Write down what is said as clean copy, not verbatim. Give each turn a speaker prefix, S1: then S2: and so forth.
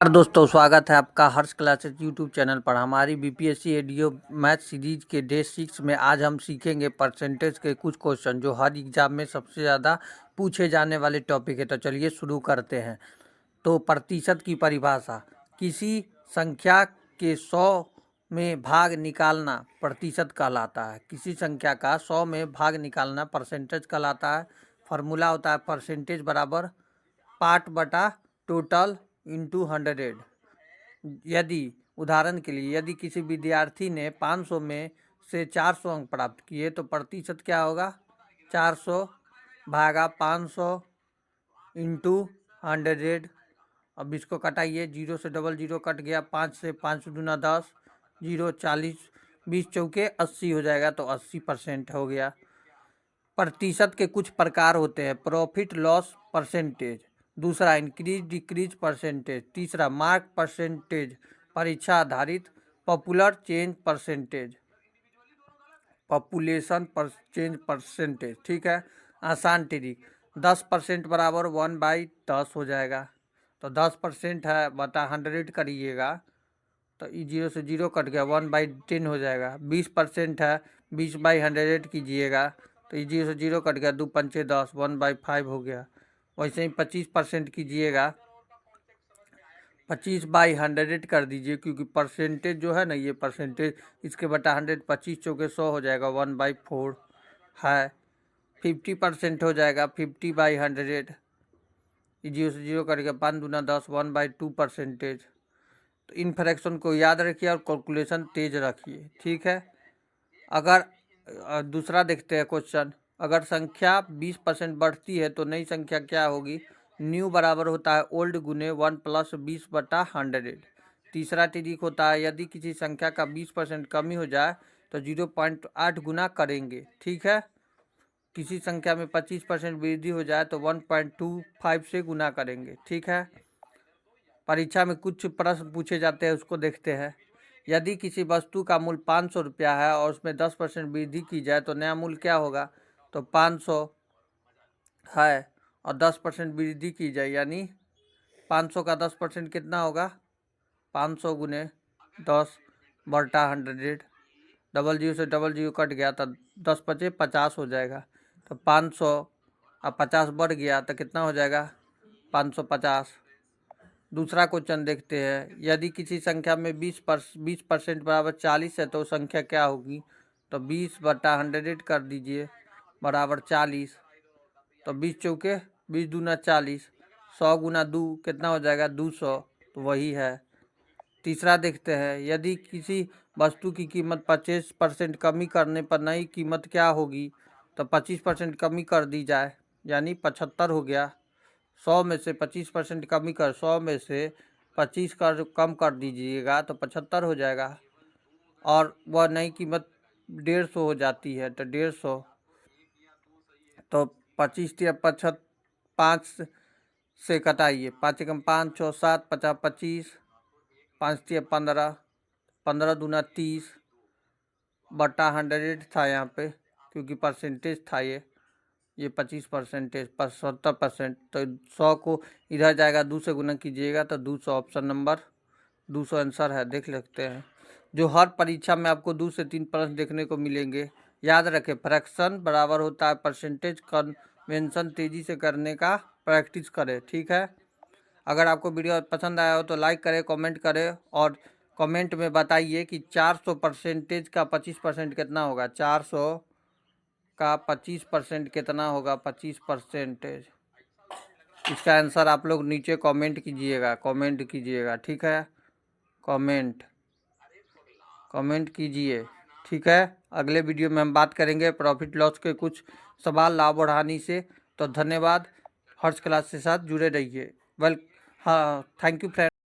S1: नमस्कार दोस्तों, स्वागत है आपका हर्ष क्लासेस यूट्यूब चैनल पर। हमारी बीपीएससी एडीओ मैथ सीरीज के डे 6 में आज हम सीखेंगे परसेंटेज के कुछ क्वेश्चन जो हर एग्जाम में सबसे ज़्यादा पूछे जाने वाले टॉपिक है। तो चलिए शुरू करते हैं। तो प्रतिशत की परिभाषा, किसी संख्या के 100 में भाग निकालना प्रतिशत कहलाता है। किसी संख्या का 100 में भाग निकालना परसेंटेज कहलाता है। फार्मूला होता है परसेंटेज बराबर पार्ट बटा टोटल इंटू 100। यदि उदाहरण के लिए यदि किसी विद्यार्थी ने 500 में से 400 अंक प्राप्त किए तो प्रतिशत क्या होगा? 400 भागा 500 इंटू 100। अब इसको कटाइए, 0 से डबल 0 कट गया, 5 से 5 दूना 10, 0 40, 20 चौके 80 हो जाएगा, तो 80% हो गया। प्रतिशत के कुछ प्रकार होते हैं, प्रॉफिट लॉस परसेंटेज, दूसरा इंक्रीज डिक्रीज परसेंटेज, तीसरा मार्क परसेंटेज, परीक्षा आधारित, popular change percentage, population change percentage. ठीक है, आसान ट्रिक, 10% बराबर 1/10 हो जाएगा। तो 10% है बटा 100 करिएगा तो 0 से 0 कट गया, 1/10 हो जाएगा। 20% है, 20/100 कीजिएगा तो 0 से 0 कट गया, 2 पंचे 10, 1/5 हो गया। वैसे ही 25% कीजिएगा, 25/100 कर दीजिए, क्योंकि परसेंटेज जो है ना, ये परसेंटेज इसके बटा 100, 25 चौके 100 हो जाएगा, 1/4 है। 50% हो जाएगा, 50/100, 0 से 0 कट गया, 5 दूना 10, 1/2%। तो इन फ्रैक्शन को याद रखिए और कैलकुलेशन तेज रखिए। ठीक है, अगर दूसरा देखते हैं क्वेश्चन, अगर संख्या 20% बढ़ती है तो नई संख्या क्या होगी? न्यू बराबर होता है ओल्ड गुने 1 + 20/100। तीसरा ट्रिक होता है, यदि किसी संख्या का 20% कमी हो जाए तो 0.8 गुना करेंगे। ठीक है, किसी संख्या में 25% वृद्धि हो जाए तो 1.25 से गुना करेंगे। ठीक है, परीक्षा में कुछ प्रश्न पूछे जाते हैं, उसको देखते हैं। यदि किसी वस्तु का मूल्य 500 रुपया है और उसमें 10% वृद्धि की जाए तो नया मूल्य क्या होगा? तो 500 है और 10% वृद्धि की जाए, यानी 500 का 10% कितना होगा? 500 गुने 10/100। डबल 0 से डबल 0 कट गया तो 10 पचे 50 हो जाएगा। तो 500 अब 50 बढ़ गया तो कितना हो जाएगा? 550। दूसरा क्वेश्चन देखते हैं, यदि किसी संख्या में 20% बराबर 40 है तो संख्या क्या होगी? तो 20/100 कर दीजिए बराबर 40। तो 20 चौके 20 दूना 40, 100 गुना 2 कितना हो जाएगा? 200, तो वही है। तीसरा देखते हैं, यदि किसी वस्तु की कीमत 25% कमी करने पर नई कीमत क्या होगी? तो 25% कमी कर दी जाए, यानी 75 हो गया। 100 में से 25% कमी कर 100 में से 25 कर कम कर दीजिएगा तो 75 हो जाएगा, और वह नई कीमत 150 हो जाती है। तो 150, तो 25 या 75 5 से कटाइए, 5 एकम 5, 6 7, 50 25, 5 या 15, 15 दूना 30 बटा 100 था यहाँ पे, क्योंकि परसेंटेज था ये 25% पर 70%। तो 100 को इधर जाएगा, 2 से गुना कीजिएगा तो 200, ऑप्शन नंबर 200 आंसर है। देख लेते हैं, जो हर परीक्षा में आपको 2 से 3 प्रश्न देखने को मिलेंगे। याद रखें, फ्रैक्शन बराबर होता है परसेंटेज। कन्वेंशन तेजी से करने का प्रैक्टिस करें। ठीक है, अगर आपको वीडियो पसंद आया हो तो लाइक करें, कमेंट करें और कमेंट में बताइए कि 400 परसेंटेज का 25% कितना होगा? 400 का 25% कितना होगा? 25%। इसका आंसर आप लोग नीचे कमेंट कीजिएगा। ठीक है, कमेंट कीजिए। ठीक है, अगले वीडियो में हम बात करेंगे प्रॉफिट लॉस के कुछ सवाल, लाभ और हानि से। तो धन्यवाद, हर्ष क्लास के साथ जुड़े रहिए। हाँ, थैंक यू फ्रेंड।